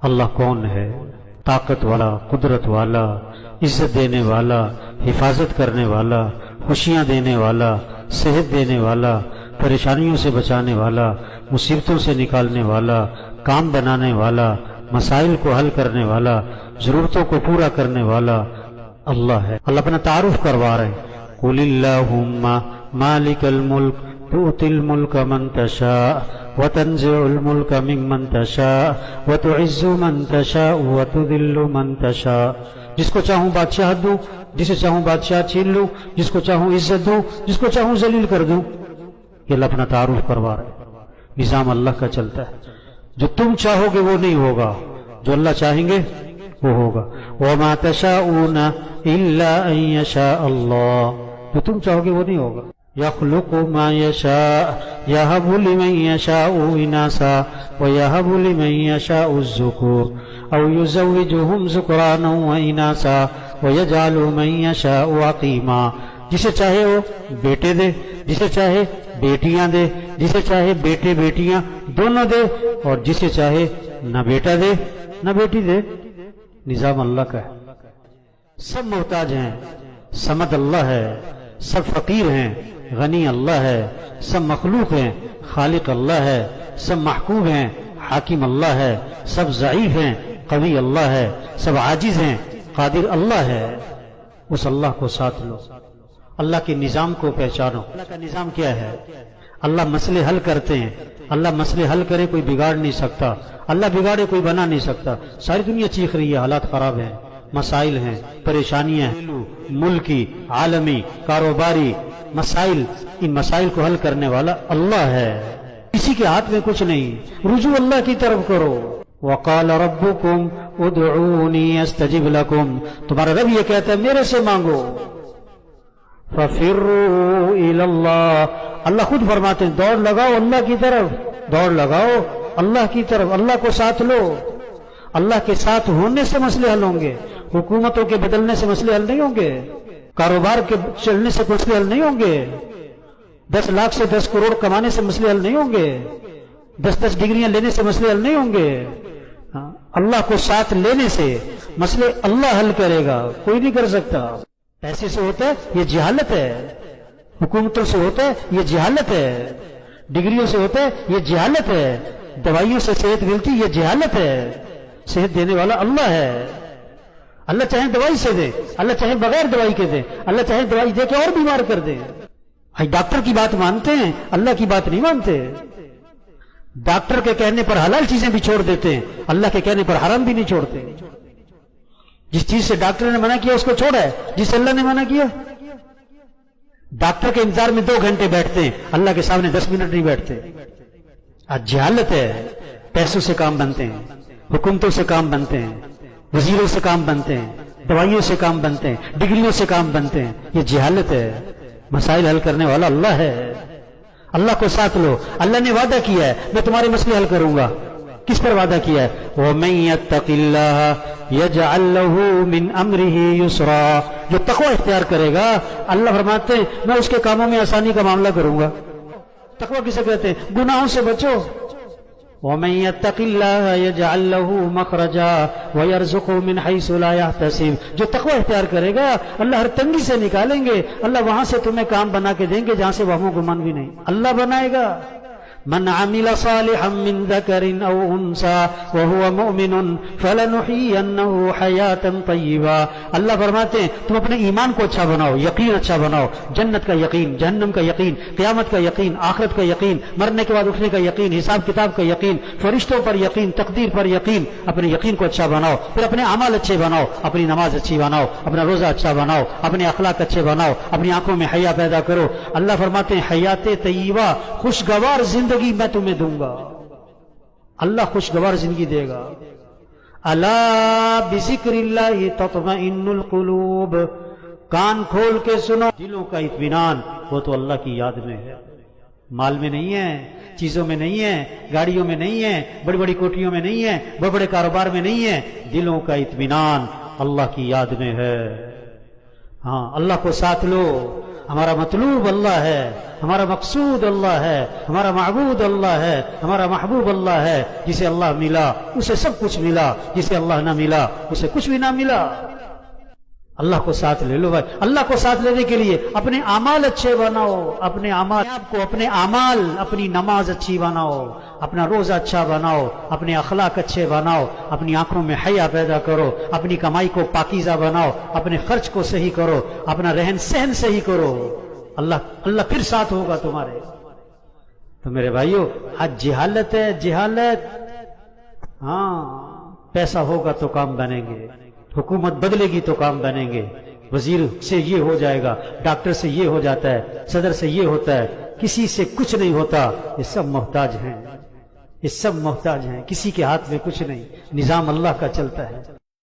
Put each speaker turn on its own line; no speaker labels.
اللہ کون ہے؟ طاقت والا، قدرت والا، عزت دینے والا، حفاظت کرنے والا، خوشیاں دینے والا، صحت دینے والا، پریشانیوں سے بچانے والا، مصیبتوں سے نکالنے والا، کام بنانے والا، مسائل کو حل کرنے والا، ضرورتوں کو پورا کرنے والا اللہ ہے۔ اللہ اپنا تعارف کروا رہے ہیں، قُلِ اللَّهُمَّ مَالِكَ الْمُلْكِ تُؤْتِي الْمُلْكَ مَنْ تَشَاءُ وَتَنزِعُ الْمُلْكَ مِمَّنْ تَشَاءُ وَتُعِزُّ مَنْ تَشَاءُ وَتُذِلُّ مَنْ تَشَاءُ۔ جس کو چاہوں بادشاہت دوں، جسے چاہوں بادشاہ چھین لوں، جس کو چاہوں عزت دوں، جس کو چاہوں ذلیل کر دوں۔ یہ اللہ اپنا تعارف کروا رہے ہیں۔ نظام اللہ کا چلتا ہے، جو تم چاہو گے وہ نہیں ہوگا، جو اللہ چاہیں گے وہ ہوگا۔ وَمَا تَشَاءُونَ إِلَّا أَن يَشَاءَ اللَّهُ، جو تم چاہو گے وہ نہیں ہوگا۔ يَخْلُقُ مَا يَشَاءُ يَهَبُ لِمَن يَشَاءُ إِنَاثًا وَيَهَبُ لِمَن يَشَاءُ الذُّكُورَ أَوْ يُزَوِّجُهُمْ ذُكْرَانًا وَإِنَاثًا وَيَجْعَلُ مَن يَشَاءُ عَقِيمًا۔ جسے چاہے وہ بیٹے دے، جسے چاہے بیٹیاں دے، جسے چاہے بیٹے بیٹیاں دونوں دے، اور جسے چاہے نہ بیٹا دے نہ بیٹی دے۔ نظام اللہ کا ہے۔ سب محتاج ہیں، صمد اللہ ہے، سب فقیر ہیں، غنی اللہ ہے، سب مخلوق ہیں، خالق اللہ ہے، سب محکوم ہیں، حاکم اللہ ہے، سب ضعیف ہیں، قوی اللہ ہے، سب عاجز ہیں، قادر اللہ ہے۔ اس اللہ کو ساتھ لو، اللہ کے نظام کو پہچانو۔ اللہ کا نظام کیا ہے؟ اللہ مسئلے حل کرتے ہیں۔ اللہ مسئلے حل کرے کوئی بگاڑ نہیں سکتا، اللہ بگاڑے کوئی بنا نہیں سکتا۔ ساری دنیا چیخ رہی ہے، حالات خراب ہیں، مسائل ہیں، پریشانیاں ہیں، ملکی، عالمی، کاروباری مسائل، ان مسائل کو حل کرنے والا اللہ ہے۔ کسی کے ہاتھ میں کچھ نہیں، رجوع اللہ کی طرف کرو۔ وَقَالَ رَبُّكُمْ اُدْعُونِي أَسْتَجِبْ لَكُمْ، تمہارا رب یہ کہتا ہے میرے سے مانگو۔ فَفِرُّوا إِلَى اللَّهِ، اللہ خود فرماتے ہیں دوڑ لگاؤ اللہ کی طرف، دوڑ لگاؤ اللہ کی طرف، اللہ کو ساتھ لو۔ اللہ کے ساتھ ہونے سے مسئلے حل ہوں گے، حکومتوں کے بدلنے سے مسئلے حل نہیں ہوں گے، کاروبار کے چلنے سے مسئلے حل نہیں ہوں گے، 10 لاکھ سے 10 کروڑ کمانے سے مسئلے حل نہیں ہوں گے، 10 ڈگریاں لینے سے مسئلے حل نہیں ہوں گے۔ اللہ کو ساتھ لینے سے مسئلے اللہ حل کرے گا، کوئی نہیں کر سکتا۔ پیسے سے ہوتا ہے یہ جہالت ہے، حکومتوں سے ہوتا ہے یہ جہالت ہے، ڈگریوں سے ہوتا ہے یہ جہالت ہے، دوائیوں سے صحت ملتی یہ جہالت ہے۔ صحت دینے والا اللہ ہے۔ اللہ چاہے دوائی سے دے، اللہ چاہے بغیر دوائی کے دے، اللہ چاہے دوائی دے کے اور بیمار کر دے۔ ڈاکٹر کی بات مانتے ہیں، اللہ کی بات نہیں مانتے۔ ڈاکٹر کے کہنے پر حلال چیزیں بھی چھوڑ دیتے ہیں، اللہ کے کہنے پر حرام بھی نہیں چھوڑتے۔ جس چیز سے ڈاکٹر نے منع کیا اس کو چھوڑا ہے، جس سے اللہ نے منع کیا۔ ڈاکٹر کے انتظار میں 2 گھنٹے بیٹھتے ہیں، اللہ کے سامنے 10 منٹ نہیں بیٹھتے۔ آج جہالت ہے، پیسوں سے کام بنتے ہیں، حکومتوں سے کام بنتے ہیں، وزیروں سے کام بنتے ہیں، دوائیوں سے کام بنتے ہیں، ڈگریوں سے کام بنتے ہیں، یہ جہالت ہے۔ مسائل حل کرنے والا اللہ ہے۔ اللہ کو ساتھ لو، اللہ نے وعدہ کیا ہے میں تمہارے مسئلے حل کروں گا۔ کس پر وعدہ کیا ہے؟ وَمَن يَتَّقِ اللَّهَ يَجْعَل لَّهُ مِنْ أَمْرِهِ يُسْرًا، جو تقوی اختیار کرے گا اللہ فرماتے ہیں میں اس کے کاموں میں آسانی کا معاملہ کروں گا۔ تقوی کسے کہتے ہیں؟ گناہوں سے بچو۔ وَمَن يَتَّقِ اللَّهَ يَجْعَل لَّهُ مَخْرَجًا وَيَرْزُقْهُ مِنْ حَيْثُ لَا يَحْتَسِبُ، جو تقوی اختیار کرے گا اللہ ہر تنگی سے نکالیں گے، اللہ وہاں سے تمہیں کام بنا کے دیں گے جہاں سے وہم و گمان بھی نہیں، اللہ بنائے گا۔ من عمل صالحا من ذكر او انثى وهو مؤمن فلنحيينه حياة طيبة، اللہ فرماتے ہیں تم اپنے ایمان کو اچھا بناؤ، یقین اچھا بناؤ، جنت کا یقین، جہنم کا یقین، قیامت کا یقین، آخرت کا یقین، مرنے کے بعد اٹھنے کا یقین، حساب کتاب کا یقین، فرشتوں پر یقین، تقدیر پر یقین۔ اپنے یقین کو اچھا بناؤ، پھر اپنے اعمال اچھے بناؤ، اپنی نماز اچھی بناؤ، اپنا روزہ اچھا بناؤ، اپنے اخلاق اچھے بناؤ، اپنی آنکھوں میں حیا پیدا کرو۔ اللہ فرماتے ہیں حیات طیبہ، خوشگوار زندگی میں تمہیں دوں گا۔ اللہ خوشگوار زندگی دے گا۔ الا بذکر اللہ تطمئن القلوب، کان کھول کے سنو، دلوں کا اطمینان وہ تو اللہ کی یاد میں ہے، مال میں نہیں ہے، چیزوں میں نہیں ہے، گاڑیوں میں نہیں ہے، بڑی بڑی کوٹھیوں میں نہیں ہے، بڑے بڑے کاروبار میں نہیں ہے، دلوں کا اطمینان اللہ کی یاد میں ہے۔ ہاں اللہ کو ساتھ لو، ہمارا مطلوب اللہ ہے، ہمارا مقصود اللہ ہے، ہمارا معبود اللہ ہے، ہمارا محبوب اللہ ہے۔ جسے اللہ ملا اسے سب کچھ ملا، جسے اللہ نہ ملا اسے کچھ بھی نہ ملا۔ اللہ کو ساتھ لے لو بھائی۔ اللہ کو ساتھ لینے کے لیے اپنے اعمال اچھے بناؤ، اپنے اعمال آپ کو، اپنے اعمال، اپنی نماز اچھی بناؤ، اپنا روزہ اچھا بناؤ، اپنے اخلاق اچھے بناؤ، اپنی آنکھوں میں حیا پیدا کرو، اپنی کمائی کو پاکیزہ بناؤ، اپنے خرچ کو صحیح کرو، اپنا رہن سہن صحیح کرو، اللہ پھر ساتھ ہوگا تمہارے۔ تو میرے بھائیو، آج جہالت ہے، جہالت۔ ہاں، پیسہ ہوگا تو کام بنیں گے، حکومت بدلے گی تو کام بنیں گے، وزیر سے یہ ہو جائے گا، ڈاکٹر سے یہ ہو جاتا ہے، صدر سے یہ ہوتا ہے، کسی سے کچھ نہیں ہوتا۔ یہ سب محتاج ہیں، یہ سب محتاج ہیں، کسی کے ہاتھ میں کچھ نہیں، نظام اللہ کا چلتا ہے۔